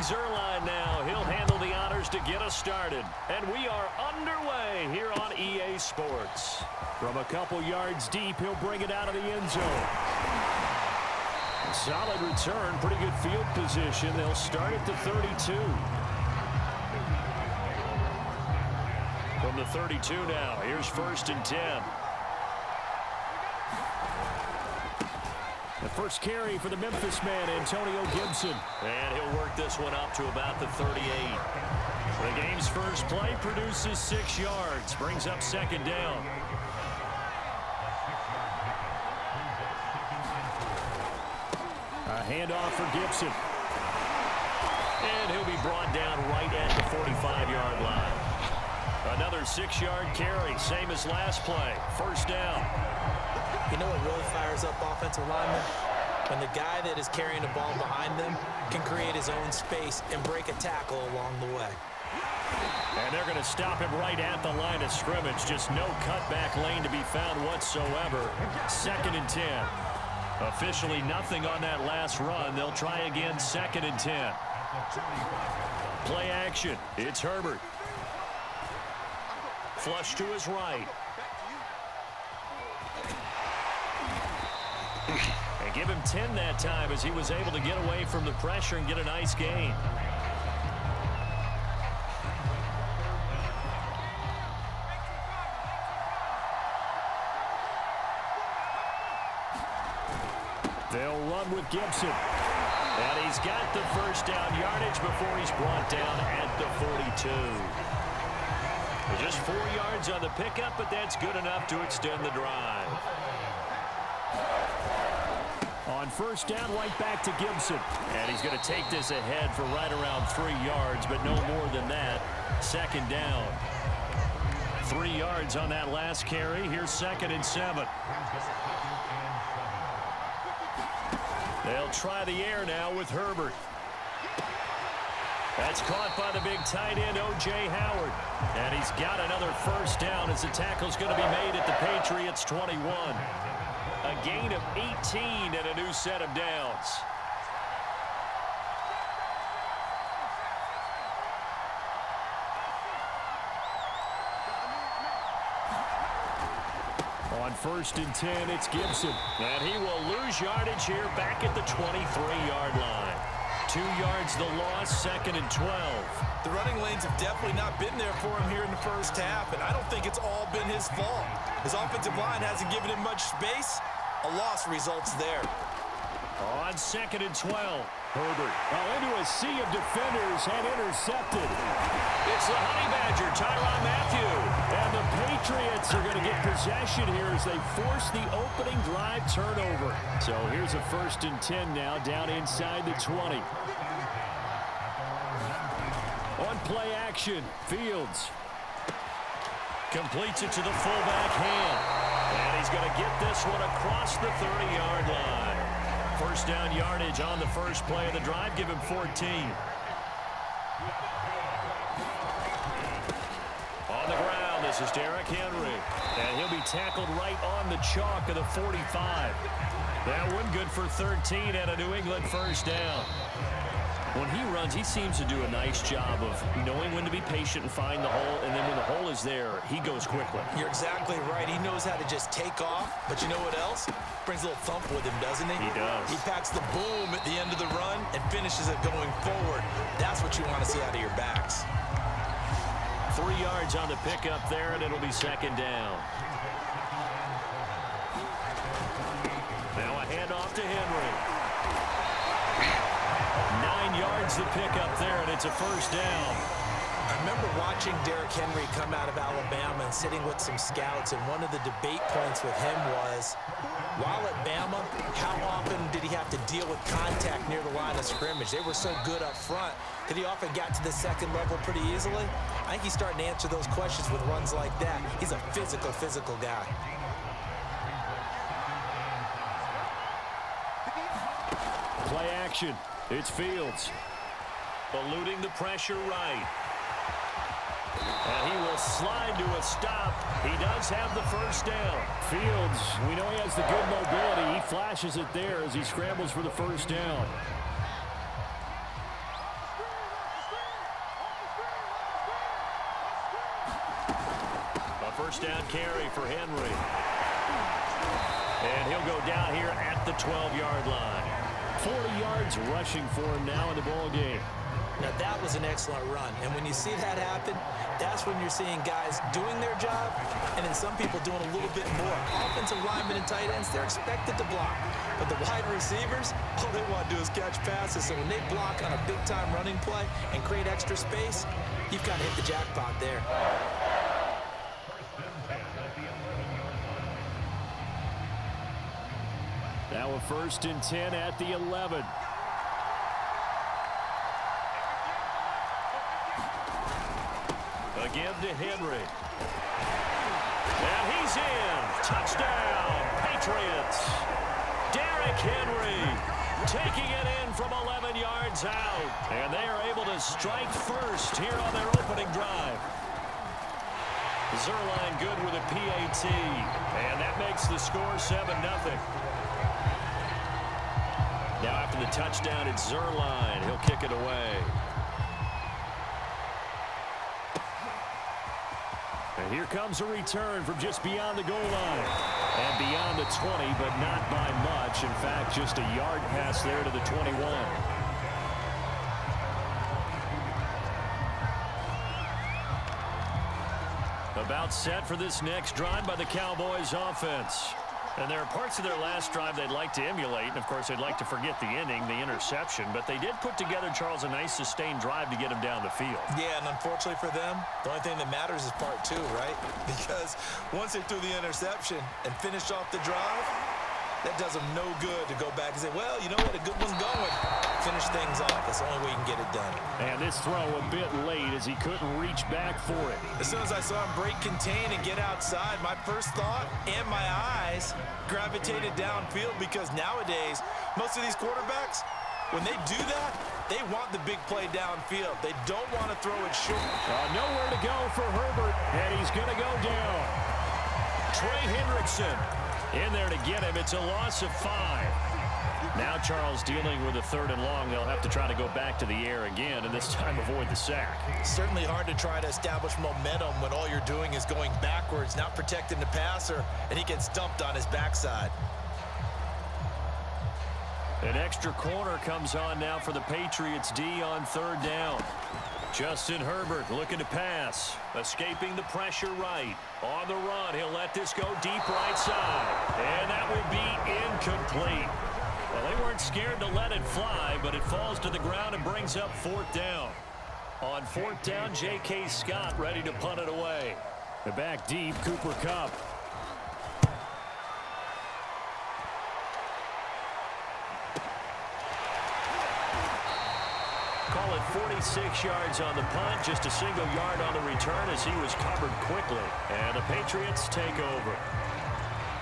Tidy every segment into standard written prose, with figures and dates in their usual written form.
Zerline now. He'll handle the honors to get us started. And we are underway here on EA Sports. From a couple yards deep, he'll bring it out of the end zone. Solid return, pretty good field position. They'll start at the 32. From the 32 now, here's 1st and 10. The first carry for the Memphis man, Antonio Gibson. And he'll work this one up to about the 38. The game's first play produces 6 yards, brings up 2nd down. A handoff for Gibson. And he'll be brought down right at the 45-yard line. Another 6-yard carry, same as last play. 1st down. You know what really fires up offensive linemen? When the guy that is carrying the ball behind them can create his own space and break a tackle along the way. And they're going to stop him right at the line of scrimmage. Just no cutback lane to be found whatsoever. 2nd and 10. Officially nothing on that last run. They'll try again, 2nd and 10. Play action. It's Herbert. Flush to his right. And give him 10 that time as he was able to get away from the pressure and get a nice gain. They'll run with Gibson. And he's got the 1st down yardage before he's brought down at the 42. Just 4 yards on the pickup, but that's good enough to extend the drive. On 1st down, right back to Gibson. And he's going to take this ahead for right around 3 yards, but no more than that. 2nd down. 3 yards on that last carry. Here's 2nd and 7. They'll try the air now with Herbert. That's caught by the big tight end, O.J. Howard. And he's got another 1st down as the tackle's going to be made at the Patriots' 21. A gain of 18 and a new set of downs. On 1st and 10, it's Gibson. And he will lose yardage here back at the 23-yard line. 2 yards the loss, 2nd and 12. The running lanes have definitely not been there for him here in the 1st half, and I don't think it's all been his fault. His offensive line hasn't given him much space. A loss results there. On 2nd and 12, Herbert. Into a sea of defenders and intercepted. It's the Honey Badger, Tyrann Mathieu. And the Patriots are going to get possession here as they force the opening drive turnover. So here's a 1st and 10 now, down inside the 20. On play action, Fields completes it to the fullback hand. And he's going to get this one across the 30-yard line. 1st down yardage on the first play of the drive. Give him 14. On the ground, this is Derrick Henry. And he'll be tackled right on the chalk of the 45. That one good for 13 and a New England 1st down. When he runs, he seems to do a nice job of knowing when to be patient and find the hole, and then when the hole is there, he goes quickly. You're exactly right. He knows how to just take off, but you know what else? Brings a little thump with him, doesn't he? He does. He packs the boom at the end of the run and finishes it going forward. That's what you want to see out of your backs. 3 yards on the pickup there, and it'll be 2nd down. Now a handoff to Henry. 9 yards to pick up there, and it's a 1st down. I remember watching Derrick Henry come out of Alabama and sitting with some scouts, and one of the debate points with him was, while at Bama, how often did he have to deal with contact near the line of scrimmage? They were so good up front that he often got to the 2nd level pretty easily. I think he's starting to answer those questions with runs like that. He's a physical guy. Play action. It's Fields. Eluding the pressure right. And he will slide to a stop. He does have the 1st down. Fields, we know he has the good mobility. He flashes it there as he scrambles for the 1st down. first down carry for Henry. And he'll go down here at the 12-yard line. 40 yards rushing for him now in the ball game. Now, that was an excellent run. And when you see that happen, that's when you're seeing guys doing their job and then some people doing a little bit more. Offensive linemen and tight ends, they're expected to block. But the wide receivers, all they want to do is catch passes. So when they block on a big-time running play and create extra space, you've got to hit the jackpot there. Now a 1st and 10 at the 11. Again to Henry. And he's in. Touchdown, Patriots. Derrick Henry taking it in from 11 yards out. And they are able to strike first here on their opening drive. Zerline good with a PAT. And that makes the score 7-0. Now after the touchdown, it's Zerline. He'll kick it away. And here comes a return from just beyond the goal line. And beyond the 20, but not by much. In fact, just a yard pass there to the 21. About set for this next drive by the Cowboys offense. And there are parts of their last drive they'd like to emulate. And, of course, they'd like to forget the inning, the interception. But they did put together, Charles, a nice sustained drive to get him down the field. Yeah, and unfortunately for them, the only thing that matters is part 2, right? Because once they threw the interception and finished off the drive, that does them no good to go back and say, well, you know what, a good one's going. Finish things off. That's the only way you can get it done. And this throw a bit late as he couldn't reach back for it. As soon as I saw him break contain and get outside, my first thought and my eyes gravitated downfield because nowadays, most of these quarterbacks, when they do that, they want the big play downfield. They don't want to throw it short. Nowhere to go for Herbert, and he's going to go down. Trey Hendrickson in there to get him. It's a loss of 5. Now Charles dealing with a 3rd and long. They'll have to try to go back to the air again, and this time avoid the sack. Certainly hard to try to establish momentum when all you're doing is going backwards, not protecting the passer, and he gets dumped on his backside. An extra corner comes on now for the Patriots D on 3rd down. Justin Herbert looking to pass. Escaping the pressure right. On the run, he'll let this go deep right side. And that will be incomplete. Well, they weren't scared to let it fly, but it falls to the ground and brings up 4th down. On 4th down, J.K. Scott ready to punt it away. The back deep, Cooper Kupp. Call it 46 yards on the punt, just a single yard on the return as he was covered quickly. And the Patriots take over.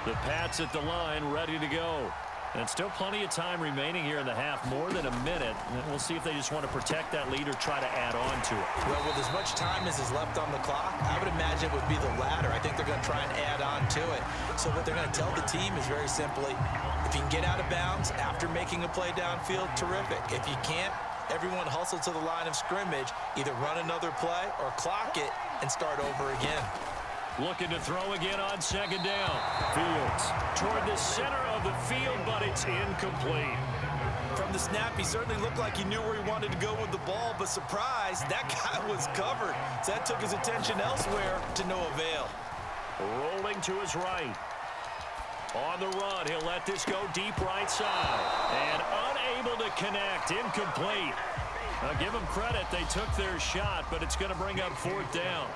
The Pats at the line ready to go. And still plenty of time remaining here in the half, more than a minute. And we'll see if they just want to protect that lead or try to add on to it. Well, with as much time as is left on the clock, I would imagine it would be the latter. I think they're going to try and add on to it. So what they're going to tell the team is very simply, if you can get out of bounds after making a play downfield, terrific. If you can't, everyone hustle to the line of scrimmage, either run another play or clock it and start over again. Looking to throw again on 2nd down. Fields toward the center of the field, but it's incomplete. From the snap, he certainly looked like he knew where he wanted to go with the ball, but surprise, that guy was covered. So that took his attention elsewhere to no avail. Rolling to his right. On the run, he'll let this go deep right side. And unable to connect, incomplete. Now give them credit, they took their shot, but it's going to bring up 4th down.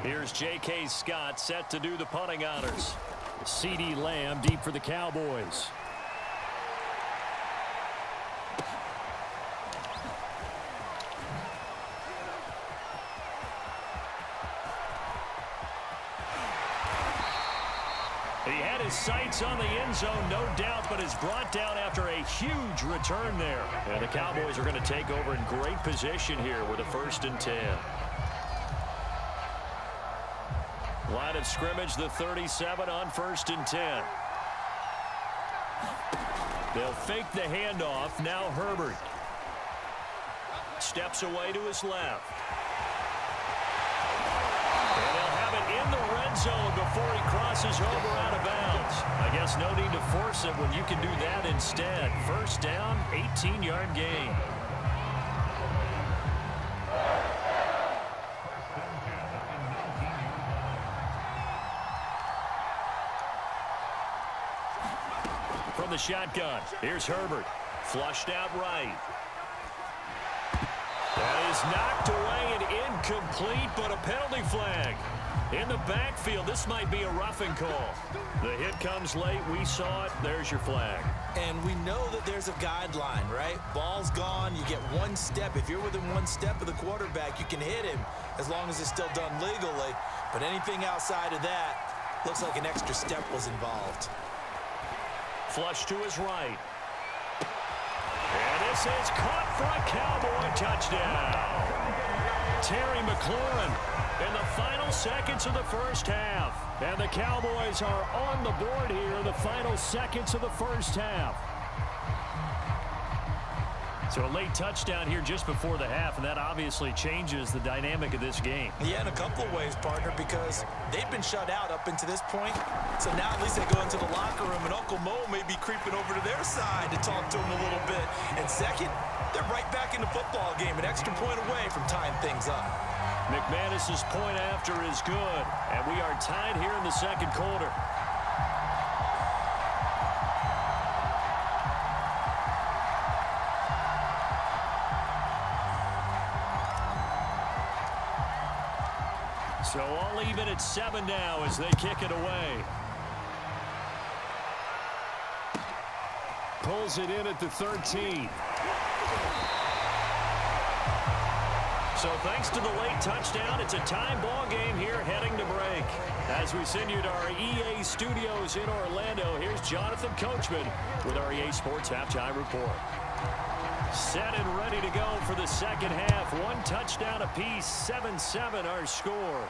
Here's J.K. Scott set to do the punting honors. C.D. Lamb deep for the Cowboys. He had his sights on the end zone, no doubt, but is brought down after a huge return there. And the Cowboys are going to take over in great position here with a 1st and 10. Line of scrimmage, the 37 on 1st and 10. They'll fake the handoff. Now Herbert steps away to his left. And they'll have it in the red zone before he crosses over out of bounds. I guess no need to force it when you can do that instead. First down, 18-yard gain. From the shotgun, here's Herbert. Flushed out right. That is knocked away and incomplete, but a penalty flag. In the backfield, this might be a roughing call. The hit comes late. We saw it. There's your flag. And we know that there's a guideline, right? Ball's gone. You get one step. If you're within one step of the quarterback, you can hit him as long as it's still done legally. But anything outside of that, looks like an extra step was involved. Flush to his right. And this is caught for a Cowboy touchdown. Terry McLaurin in the final seconds of the first half. And the Cowboys are on the board here in the final seconds of the first half. So a late touchdown here just before the half, and that obviously changes the dynamic of this game. Yeah, in a couple of ways, partner, because they've been shut out up until this point. So now at least they go into the locker room, and Uncle Mo may be creeping over to their side to talk to them a little bit. And second, they're right back in the football game, an extra point away from tying things up. McManus's point after is good, and we are tied here in the second quarter. So all even at 7 now as they kick it away. Pulls it in at the 13. So thanks to the late touchdown, it's a time ball game here heading to break. As we send you to our EA studios in Orlando, here's Jonathan Coachman with our EA Sports Halftime Report. Set and ready to go for the second half. One touchdown apiece, 7-7 our score.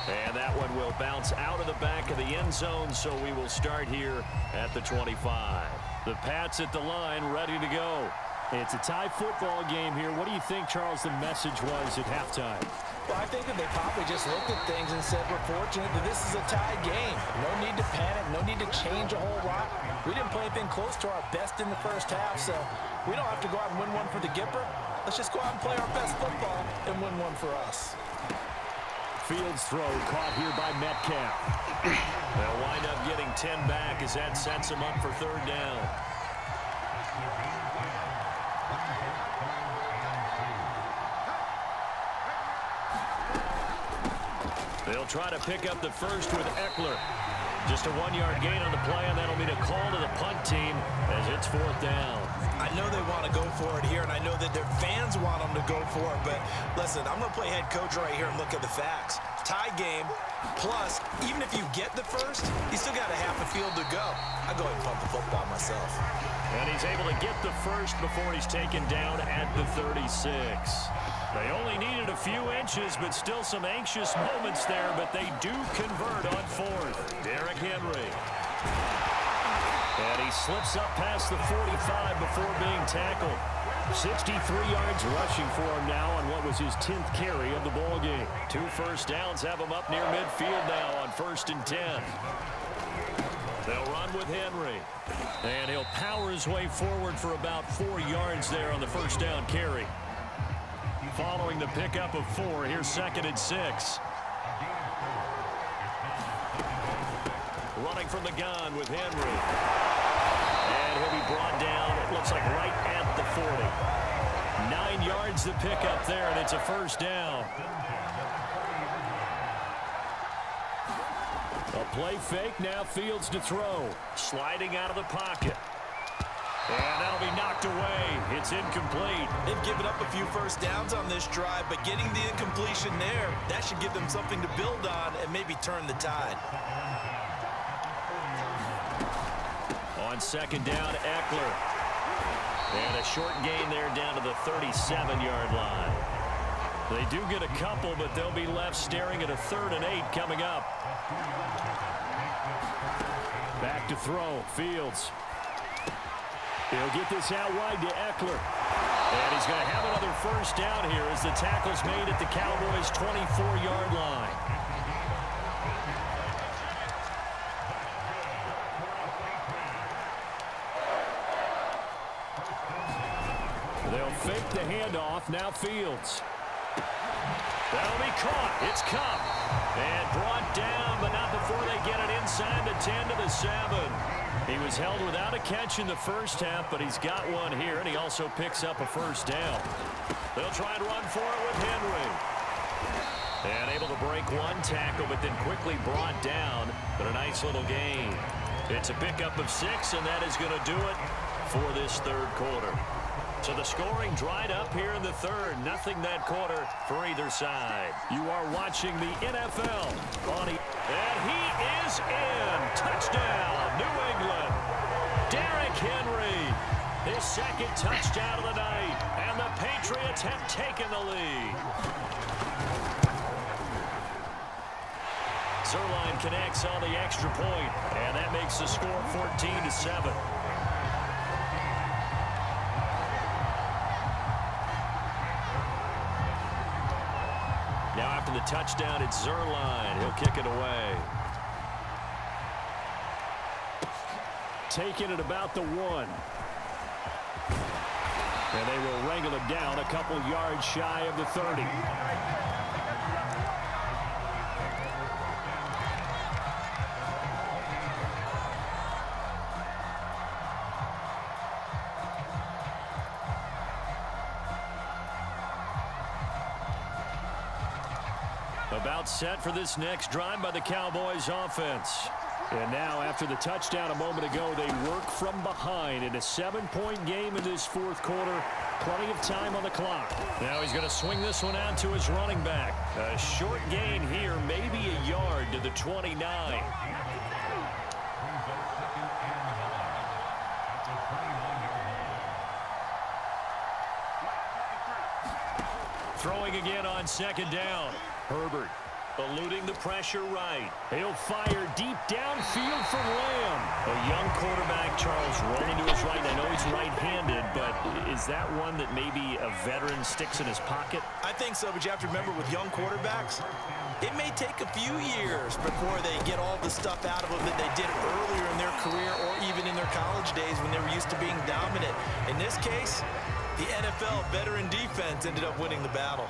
And that one will bounce out of the back of the end zone, so we will start here at the 25. The Pats at the line, ready to go. It's a tie football game here. What do you think, Charles, the message was at halftime? Well, I think that they probably just looked at things and said, we're fortunate that this is a tied game. No need to panic, no need to change a whole lot. We didn't play anything close to our best in the first half, so we don't have to go out and win one for the Gipper. Let's just go out and play our best football and win one for us. Fields throw caught here by Metcalf. They'll wind up getting 10 back as that sets them up for third down. They'll try to pick up the first with Eckler. Just a 1-yard gain on the play, and that'll be a call to the punt team as it's fourth down. I know they want to go for it here, and I know that their fans want them to go for it, but listen, I'm going to play head coach right here and look at the facts. Tie game, plus, even if you get the first, you still got a half a field to go. I go ahead and punt the football myself. And he's able to get the first before he's taken down at the 36. They only needed a few inches, but still some anxious moments there, but they do convert on fourth. Derrick Henry. And he slips up past the 45 before being tackled. 63 yards rushing for him now on what was his 10th carry of the ball game. 2 first downs have him up near midfield now on 1st and 10. They'll run with Henry. And he'll power his way forward for about 4 yards there on the first down carry. Following the pickup of 4, here's 2nd and 6. Running from the gun with Henry. And he'll be brought down, it looks like right at the 40. 9 yards to pick up there, and it's a first down. A play fake, now Fields to throw. Sliding out of the pocket. And that'll be knocked away. It's incomplete. They've given up a few first downs on this drive, but getting the incompletion there, that should give them something to build on and maybe turn the tide. On 2nd down, Eckler. And a short gain there down to the 37-yard line. They do get a couple, but they'll be left staring at a 3rd and 8 coming up. Back to throw, Fields. He'll get this out wide to Eckler. And he's going to have another first down here as the tackle's made at the Cowboys' 24-yard line. They'll fake the handoff. Now Fields. That'll be caught. It's Cup. And brought down, but not before they get it inside the 10 to the 7. He was held without a catch in the first half, but he's got one here, and he also picks up a first down. They'll try and run for it with Henry. And able to break one tackle, but then quickly brought down. But a nice little gain. It's a pickup of 6, and that is going to do it for this third quarter. So the scoring dried up here in the third. Nothing that quarter for either side. You are watching the NFL. And he is in. Touchdown, New England. Derrick Henry. His second touchdown of the night. And the Patriots have taken the lead. Zerline connects on the extra point. And that makes the score 14-7. Now after the touchdown, it's Zerline. He'll kick it away. Taking it about the 1. And they will wrangle it down a couple yards shy of the 30. About set for this next drive by the Cowboys offense. And now after the touchdown a moment ago, they work from behind in a 7-point game in this fourth quarter. Plenty of time on the clock. Now he's going to swing this one out to his running back. A short gain here, maybe a yard to the 29. Throwing again on second down. Herbert eluding the pressure right. He'll fire deep downfield for Lamb. A young quarterback, Charles, rolling to his right. I know he's right-handed, but is that one that maybe a veteran sticks in his pocket? I think so, but you have to remember with young quarterbacks, it may take a few years before they get all the stuff out of them that they did earlier in their career or even in their college days when they were used to being dominant. In this case, the NFL veteran defense ended up winning the battle.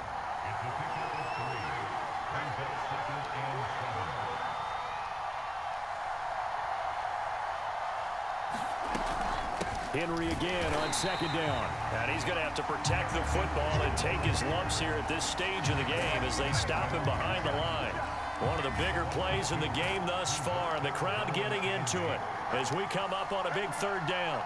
Henry again on second down. And he's going to have to protect the football and take his lumps here at this stage of the game as they stop him behind the line. One of the bigger plays in the game thus far, and the crowd getting into it as we come up on a big third down.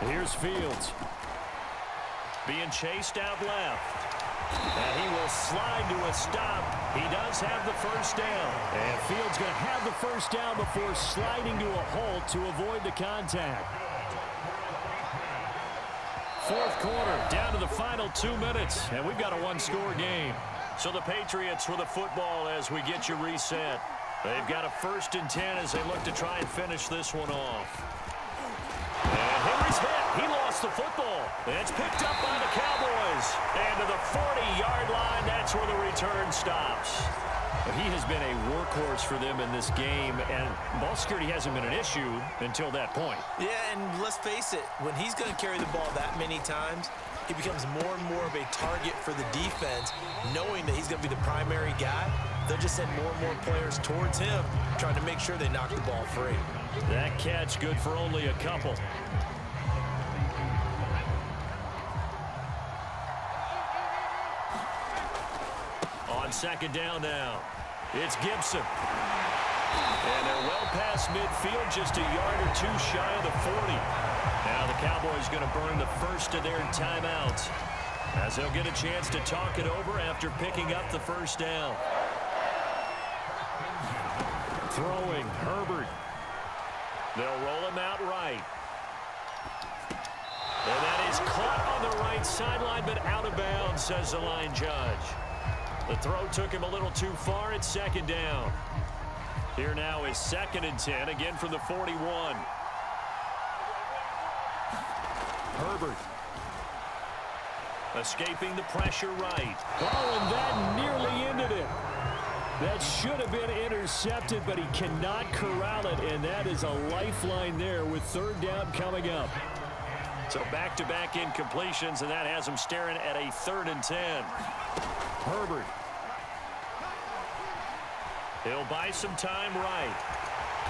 Here's Fields. Being chased out left. And he will slide to a stop. He does have the first down. And Fields going to have the first down before sliding to a halt to avoid the contact. Fourth quarter, down to the final 2 minutes. And we've got a one-score game. So the Patriots with the football as we get you reset. They've got a 1st and 10 as they look to try and finish this one off. And Henry's hit. He lost the football. It's picked up by the Cowboys. And to the 40-yard line, that's where the return stops. But he has been a workhorse for them in this game, and ball security hasn't been an issue until that point. Yeah, and let's face it, when he's going to carry the ball that many times, he becomes more and more of a target for the defense, knowing that he's going to be the primary guy. They'll just send more and more players towards him, trying to make sure they knock the ball free. That catch good for only a couple. On second down now, it's Gibson. And they're well past midfield, just a yard or two shy of the 40. Now the Cowboys going to burn the first of their timeouts as they'll get a chance to talk it over after picking up the first down. Throwing, Herbert. They'll roll him out right. And that is caught on the right sideline, but out of bounds, says the line judge. The throw took him a little too far at second down. Here now is 2nd and 10, again from the 41. Herbert. Escaping the pressure right. Oh, and that nearly ended it. That should have been intercepted, but he cannot corral it, and that is a lifeline there with third down coming up. So back-to-back incompletions, and that has him staring at a 3rd and 10. Herbert. He'll buy some time right.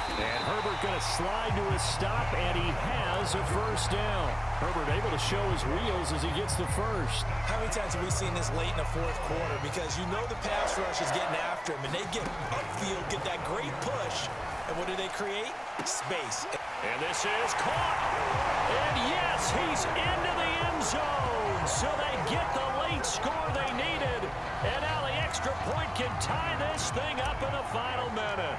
And Herbert going to slide to a stop, and he has a first down. Herbert able to show his wheels as he gets the first. How many times have we seen this late in the 4th quarter? Because you know the pass rush is getting after him, and they get upfield, get that great push. And what do they create? Space. And this is caught. And yes, he's into the end zone. So they get the late score they needed. And now the extra point can tie this thing up in the final minute.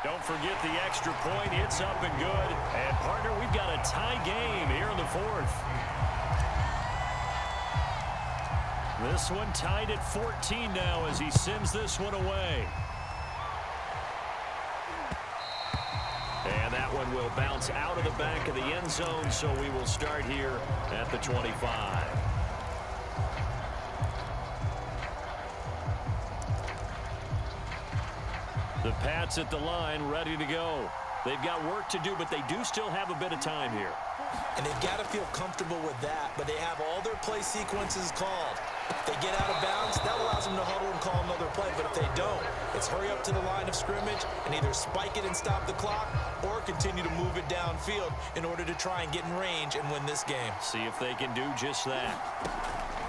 Don't forget the extra point. It's up and good. And, partner, we've got a tie game here in the 4th. This one tied at 14 now as he sends this one away. And that one will bounce out of the back of the end zone, so we will start here at the 25. The Pats at the line, ready to go. They've got work to do, but they do still have a bit of time here. And they've got to feel comfortable with that, but they have all their play sequences called. If they get out of bounds, that allows them to huddle and call another play, but if they don't, it's hurry up to the line of scrimmage and either spike it and stop the clock or continue to move it downfield in order to try and get in range and win this game. See if they can do just that.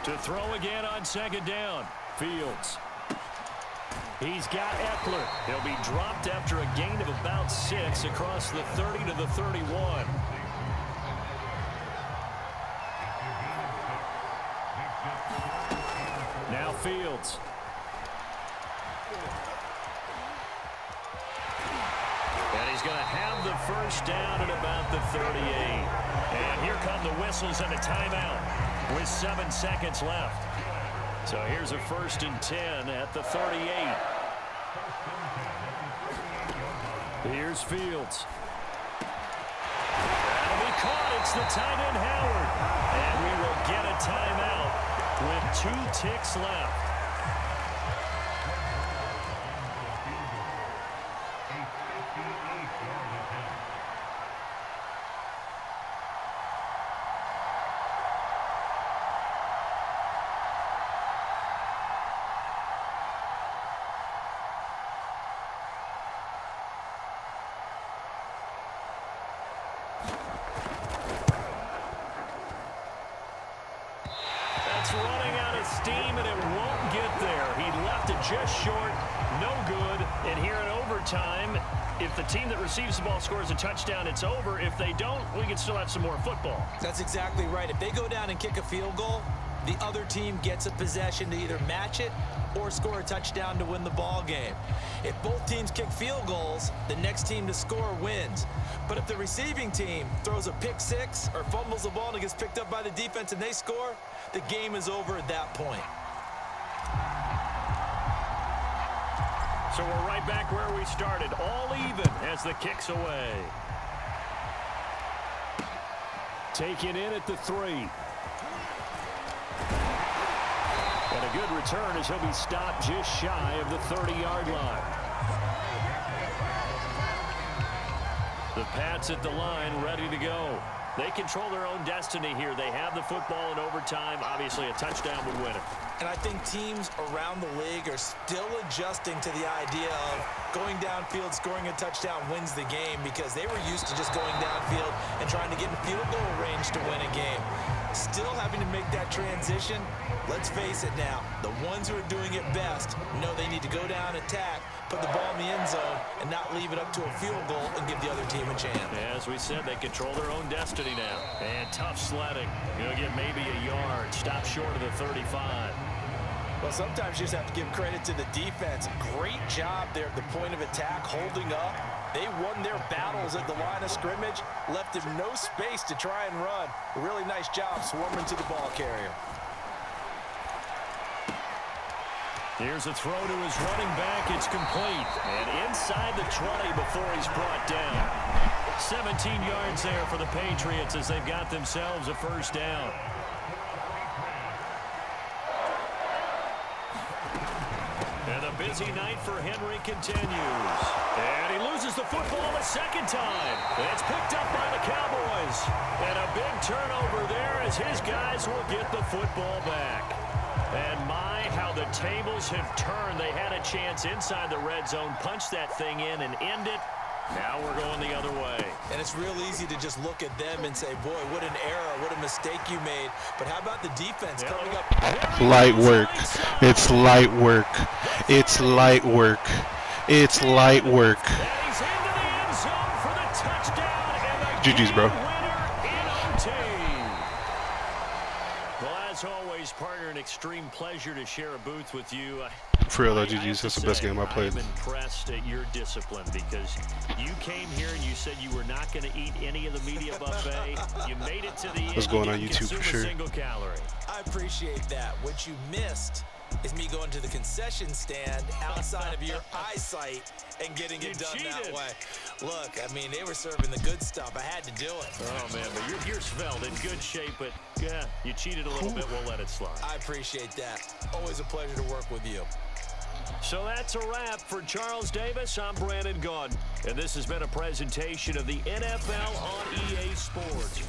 To throw again on 2nd down, Fields. He's got Eckler. He'll be dropped after a gain of about 6 across the 30 to the 31. Now Fields. And he's going to have the first down at about the 38. And here come the whistles and a timeout with 7 seconds left. So here's a 1st and 10 at the 38. Here's Fields. That'll be caught. It's the tight end Howard. And we will get a timeout with 2 ticks left. Running out of steam, and it won't get there. He left it just short, no good. And here in overtime, if the team that receives the ball scores a touchdown, it's over. If they don't, we can still have some more football. That's exactly right. If they go down and kick a field goal, the other team gets a possession to either match it or score a touchdown to win the ball game. If both teams kick field goals, the next team to score wins. But if the receiving team throws a pick 6 or fumbles the ball and it gets picked up by the defense and they score, the game is over at that point. So we're right back where we started, all even as the kick's away. Taken in at the 3. And a good return as he'll be stopped just shy of the 30-yard line. The Pats at the line, ready to go. They control their own destiny here. They have the football in overtime. Obviously, a touchdown would win it. And I think teams around the league are still adjusting to the idea of going downfield, scoring a touchdown wins the game, because they were used to just going downfield and trying to get in field goal range to win a game. Still having to make that transition. Let's face it now, the ones who are doing it best know they need to go down, attack, put the ball in the end zone, and not leave it up to a field goal and give the other team a chance. As we said, they control their own destiny now. And tough sledding. You'll get maybe a yard. Stop short of the 35. Well, sometimes you just have to give credit to the defense. Great job there at the point of attack, holding up. They won their battles at the line of scrimmage, left him no space to try and run. A really nice job swarming to the ball carrier. Here's a throw to his running back. It's complete. And inside the 20 before he's brought down. 17 yards there for the Patriots as they've got themselves a first down. busy night for Henry continues. And he loses the football a second time. It's picked up by the Cowboys. And a big turnover there as his guys will get the football back. And my, how the tables have turned. They had a chance inside the red zone, punch that thing in and end it. Now we're going the other way. And it's real easy to just look at them and say, boy, what an error, what a mistake you made. But how about the defense coming up? Light work. It's light work. It's light work. It's light work. And he's into the end zone for the touchdown. And the GG's, bro. winner in OT. Well, as always, partner, an extreme pleasure to share a booth with you. For real though, GG's. That's the best game I played. I'm impressed at your discipline because you came here and you said you were not going to eat any of the media buffet. You made it to the end. What's going on You YouTube didn't for consume a sure. single calorie. I appreciate that. What you missed is me going to the concession stand outside of your eyesight and getting it done that way. Look, I mean, they were serving the good stuff. I had to do it. Oh, man, but you're svelte, in good shape, but, yeah, you cheated a little bit. We'll let it slide. I appreciate that. Always a pleasure to work with you. So that's a wrap for Charles Davis. I'm Brandon Gaudin, and this has been a presentation of the NFL on EA Sports.